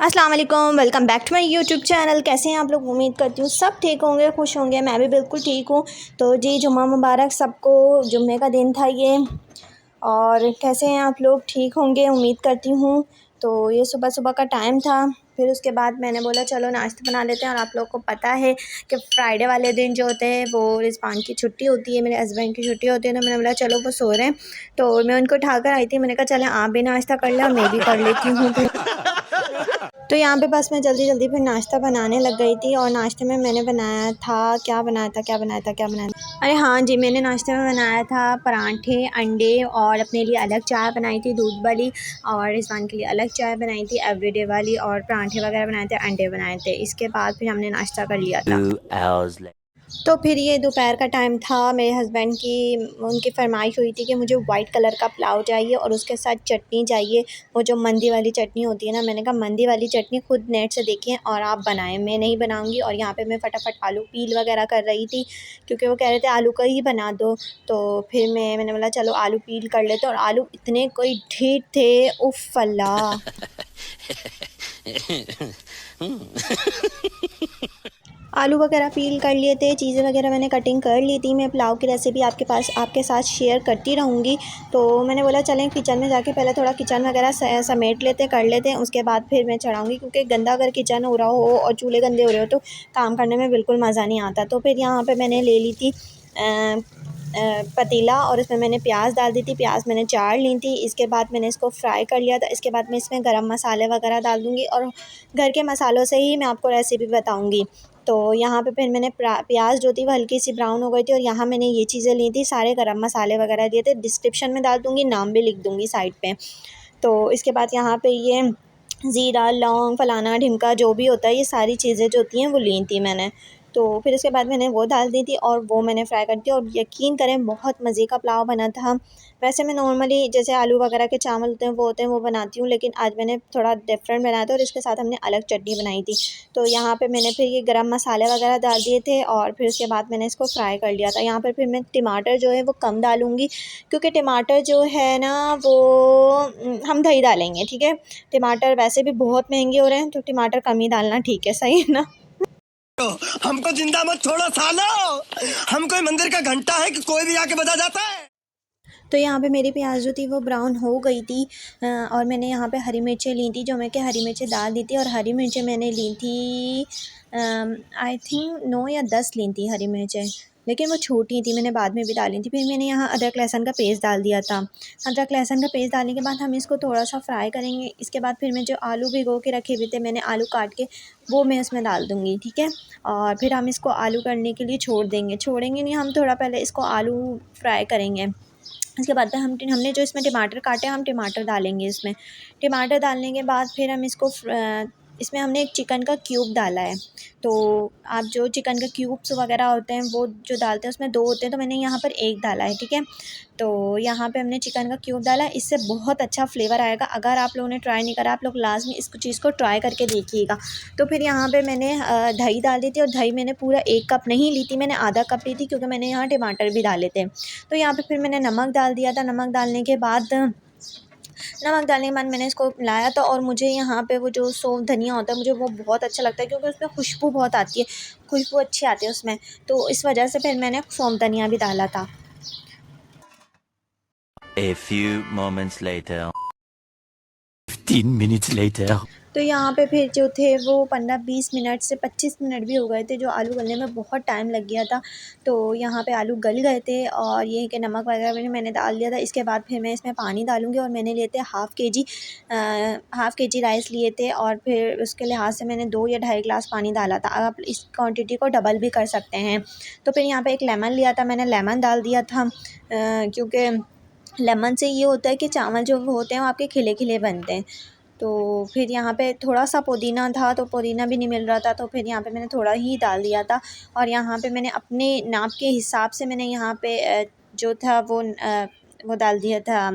अस्सलाम वालेकुम, welcome back to my YouTube channel. कैसे हैं आप लोग? उम्मीद करती हूँ सब ठीक होंगे, खुश होंगे। मैं भी बिल्कुल ठीक हूँ। तो जी, जुम्मा मुबारक सबको। जुम्मे का दिन था ये। और कैसे हैं आप लोग? ठीक होंगे उम्मीद करती हूँ। तो ये सुबह सुबह का टाइम था। फिर उसके बाद मैंने बोला चलो नाश्ता बना लेते हैं। और आप लोग को पता है कि फ्राइडे वाले दिन जो होते हैं वो रिजवान की छुट्टी होती है, मेरे हस्बैंड की छुट्टी होती है। तो मैंने बोला चलो वो सो रहे हैं, तो मैं उनको उठाकर आई थी। मैंने कहा चले आप भी नाश्ता कर लें और मैं भी कर लेती हूँ। तो यहाँ पे बस मैं जल्दी जल्दी फिर नाश्ता बनाने लग गई थी। और नाश्ते में मैंने बनाया था, क्या बनाया था, अरे हाँ जी, मैंने नाश्ते में बनाया था पराठे, अंडे, और अपने लिए अलग चाय बनाई थी दूध वाली, और रिजवान के लिए अलग चाय बनाई थी एवरीडे वाली, और पराठे वगैरह बनाए थे, अंडे बनाए थे। इसके बाद फिर हमने नाश्ता कर लिया था। 2 hours later. तो फिर ये दोपहर का टाइम था। मेरे हस्बैंड की उनकी फरमाइश हुई थी कि मुझे वाइट कलर का पुलाव चाहिए और उसके साथ चटनी चाहिए, वो जो मंदी वाली चटनी होती है ना। मैंने कहा मंदी वाली चटनी खुद नेट से देखें और आप बनाएं, मैं नहीं बनाऊंगी। और यहाँ पे मैं फटाफट आलू पील वगैरह कर रही थी, क्योंकि वो कह रहे थे आलू का ही बना दो। तो फिर मैंने बोला चलो आलू पील कर लेते। और आलू इतने कोई ढीठ थे, उफ़ अल्लाह। आलू वगैरह पील कर लिए थे, चीज़ें वगैरह मैंने कटिंग कर ली थी। मैं पुलाव की रेसिपी आपके साथ शेयर करती रहूँगी। तो मैंने बोला चलें किचन में जाके पहले थोड़ा किचन वगैरह समेट लेते कर लेते हैं, उसके बाद फिर मैं चढ़ाऊँगी। क्योंकि गंदा अगर किचन हो रहा हो और चूल्हे गंदे हो रहे हो तो काम करने में बिल्कुल मज़ा नहीं आता। तो फिर यहाँ पर मैंने ले ली थी पतीला, और इसमें मैंने प्याज डाल दी थी। प्याज मैंने चार ली थी। इसके बाद मैंने इसको फ्राई कर लिया था। इसके बाद मैं इसमें गरम मसाले वगैरह डाल दूँगी, और घर के मसालों से ही मैं आपको रेसिपी बताऊँगी। तो यहाँ पे फिर मैंने प्याज जो थी वो हल्की सी ब्राउन हो गई थी, और यहाँ मैंने ये चीज़ें ली थी, सारे गरम मसाले वगैरह दिए थे। डिस्क्रिप्शन में डाल दूँगी, नाम भी लिख दूँगी साइड पे। तो इसके बाद यहाँ पे ये ज़ीरा, लौंग, फलाना ढिमका जो भी होता है, ये सारी चीज़ें जो होती हैं वो ली थी मैंने। तो फिर उसके बाद मैंने वो डाल दी थी और वो मैंने फ्राई कर दी, और यकीन करें बहुत मज़े का पुलाव बना था। वैसे मैं नॉर्मली जैसे आलू वगैरह के चावल होते हैं वो बनाती हूँ, लेकिन आज मैंने थोड़ा डिफरेंट बनाया था, और इसके साथ हमने अलग चटनी बनाई थी। तो यहाँ पे मैंने फिर ये गरम मसाले वगैरह डाल दिए थे, और फिर उसके बाद मैंने इसको फ्राई कर लिया था। यहाँ पर फिर मैं टमाटर जो है वो कम डालूँगी, क्योंकि टमाटर जो है ना वो हम दही डालेंगे, ठीक है। टमाटर वैसे भी बहुत महंगे हो रहे हैं, तो टमाटर कम ही डालना ठीक है, सही है ना। हमको जिंदा मत छोड़ो सालो, हम कोई मंदिर का घंटा है कि कोई भी आके बजा जाता है। तो यहाँ पे मेरी प्याज जो थी वो ब्राउन हो गई थी। और मैंने यहाँ पे हरी मिर्चें ली थी, जो मैं कि हरी मिर्चें डाल दी थी। और हरी मिर्चें मैंने ली थी आई थिंक 9 या 10 ली थी हरी मिर्चें, लेकिन वो छोटी थी, मैंने बाद में भी डाली थी। फिर मैंने यहाँ अदरक लहसुन का पेस्ट डाल दिया था। अदरक लहसुन का पेस्ट डालने के बाद हम इसको थोड़ा सा फ्राई करेंगे। इसके बाद फिर मैं जो आलू भिगो के रखे हुए थे, मैंने आलू काट के वो मैं इसमें डाल दूँगी, ठीक है। और फिर हम इसको आलू करने के लिए छोड़ेंगे नहीं, हम थोड़ा पहले इसको आलू फ्राई करेंगे। इसके बाद हमने जो इसमें टमाटर काटे हम टमाटर डालेंगे इसमें। टमाटर डालने के बाद फिर हम इसमें हमने एक चिकन का क्यूब डाला है। तो आप जो चिकन का क्यूब्स वगैरह होते हैं वो जो डालते हैं उसमें 2 होते हैं, तो मैंने यहाँ पर 1 डाला है, ठीक है। तो यहाँ पे हमने चिकन का क्यूब डाला है, इससे बहुत अच्छा फ्लेवर आएगा। अगर आप लोगों ने ट्राई नहीं करा, आप लोग लाज़मी इस चीज़ को ट्राई करके देखिएगा। तो फिर यहाँ पे मैंने दही डाल दी थी, और दही मैंने पूरा 1 कप नहीं ली थी, मैंने आधा कप ली थी, क्योंकि मैंने यहाँ टमाटर भी डाले थे। तो यहाँ पे फिर मैंने नमक डाल दिया था। नमक डालने के बाद मैंने इसको मिलाया था। और मुझे यहाँ पे वो जो सौंफ धनिया होता है, मुझे वो बहुत अच्छा लगता है, क्योंकि उसमें खुशबू बहुत आती है, खुशबू अच्छी आती है उसमें। तो इस वजह से फिर मैंने सौंफ धनिया भी डाला था। A few moments later. 15 minutes later. तो यहाँ पे फिर जो थे वो 15-20 मिनट से 25 मिनट भी हो गए थे, जो आलू गलने में बहुत टाइम लग गया था। तो यहाँ पे आलू गल गए थे, और ये कि नमक वगैरह भी मैंने डाल दिया था। इसके बाद फिर मैं इसमें पानी डालूँगी, और मैंने लिए थे हाफ़ के जी राइस लिए थे, और फिर उसके लिहाज से मैंने 2 या ढाई गिलास पानी डाला था। आप इस क्वांटिटी को डबल भी कर सकते हैं। तो फिर यहाँ पे एक लेमन लिया था, मैंने लेमन डाल दिया था, क्योंकि लेमन से ये होता है कि चावल जो होते हैं वो आपके खिले-खिले बनते हैं। तो फिर यहाँ पे थोड़ा-सा पुदीना था, तो पुदीना भी नहीं मिल रहा था, तो फिर यहाँ पे मैंने थोड़ा ही डाल दिया था। और यहाँ पे मैंने अपने नाप के हिसाब से मैंने यहाँ पे जो था वो वो डाल दिया था,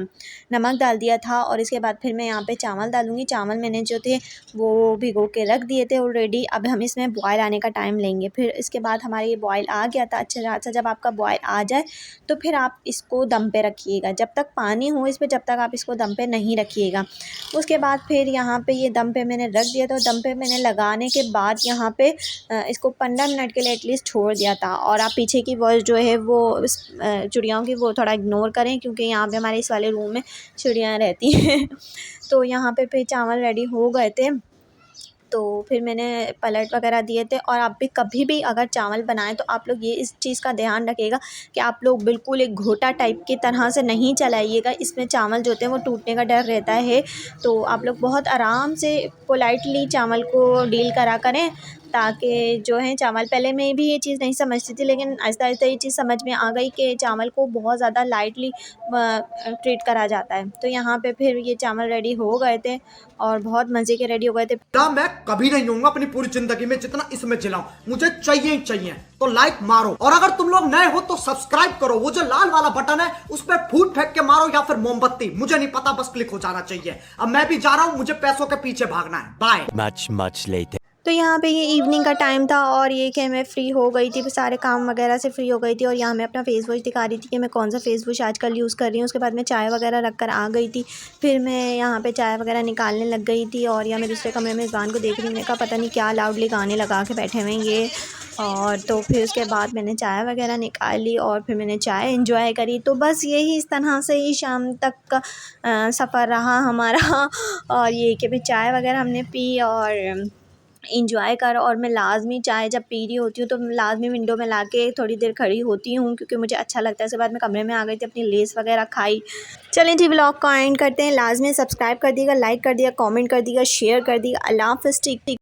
नमक डाल दिया था। और इसके बाद फिर मैं यहाँ पे चावल डालूँगी। चावल मैंने जो थे वो भिगो के रख दिए थे ऑलरेडी। अब हम इसमें बॉयल आने का टाइम लेंगे। फिर इसके बाद हमारा ये बॉयल आ गया था अच्छे खासा। जब आपका बॉयल आ जाए तो फिर आप इसको दम पे रखिएगा। जब तक पानी हो इसमें जब तक आप इसको दम पे नहीं रखिएगा। उसके बाद फिर यहाँ पे ये दम पे मैंने रख दिया था। दम पे मैंने लगाने के बाद यहाँ पे इसको 15 मिनट के लिए एटलीस्ट छोड़ दिया था। और आप पीछे की वॉइस जो है वो चिड़ियाओं की वो थोड़ा इग्नोर करें, क्योंकि यहाँ पे हमारे इस वाले रूम में चिड़ियाँ रहती हैं। तो यहाँ पे फिर चावल रेडी हो गए थे, तो फिर मैंने पलट वगैरह दिए थे। और आप भी कभी भी अगर चावल बनाएं तो आप लोग ये इस चीज़ का ध्यान रखिएगा कि आप लोग बिल्कुल एक घोटा टाइप की तरह से नहीं चलाइएगा। इसमें चावल जो होते हैं वो टूटने का डर रहता है। तो आप लोग बहुत आराम से पोलाइटली चावल को डील करा करें, ताकि जो है चावल, पहले मैं भी ये चीज़ नहीं समझती थी, लेकिन आहिस्ता आहिस्ता ये चीज़ समझ में आ गई कि चावल को बहुत ज़्यादा लाइटली ट्रीट करा जाता है। तो यहाँ पे फिर ये चावल रेडी हो गए थे और बहुत मज़े के रेडी हो गए थे। ना मैं कभी नहीं होऊंगा अपनी पूरी जिंदगी में जितना इसमें चिल्लाऊं, मुझे चाहिए ही चाहिए। तो लाइक मारो, और अगर तुम लोग नए हो तो सब्सक्राइब करो। वो जो लाल वाला बटन है उस पर फूट फेंक के मारो या फिर मोमबत्ती, मुझे नहीं पता, बस क्लिक हो जाना चाहिए। अब मैं भी जा रहा हूं, मुझे पैसों के पीछे भागना है। बाय। Much later. तो यहाँ पे ये इवनिंग का टाइम था और ये कि मैं फ़्री हो गई थी, सारे काम वगैरह से फ़्री हो गई थी। और यहाँ मैं अपना फेस वॉश दिखा रही थी कि मैं कौन सा फेस वॉश आजकल यूज़ कर रही हूँ। उसके बाद मैं चाय वगैरह रख कर आ गई थी। फिर मैं यहाँ पे चाय वगैरह निकालने लग गई थी। और यहाँ मैं दूसरे कमरे में ज़बान को देख रही हूँ, मैंने कहा पता नहीं क्या लाउडली गाने लगा के बैठे हुए हैं ये। और तो फिर उसके बाद मैंने चाय वगैरह निकाली और फिर मैंने चाय एंजॉय करी। तो बस यही इस तरह से ही शाम तक का सफ़र रहा हमारा। और ये कि भाई चाय वगैरह हमने पी और इंजॉय कर। और मैं लाज़मी चाय जब पी रही होती हूँ तो लाज़मी विंडो में लाके थोड़ी देर खड़ी होती हूँ, क्योंकि मुझे अच्छा लगता है। उसके बाद मैं कमरे में आ गई थी, अपनी लेस वगैरह खाई। चलें जी, व्लॉग को एंड करते हैं। लाज़मी सब्सक्राइब कर दिएगा, लाइक कर दिया, कमेंट कर दिएगा, शेयर कर दिएगा। अल्लाह हाफ़िज़। ठीक।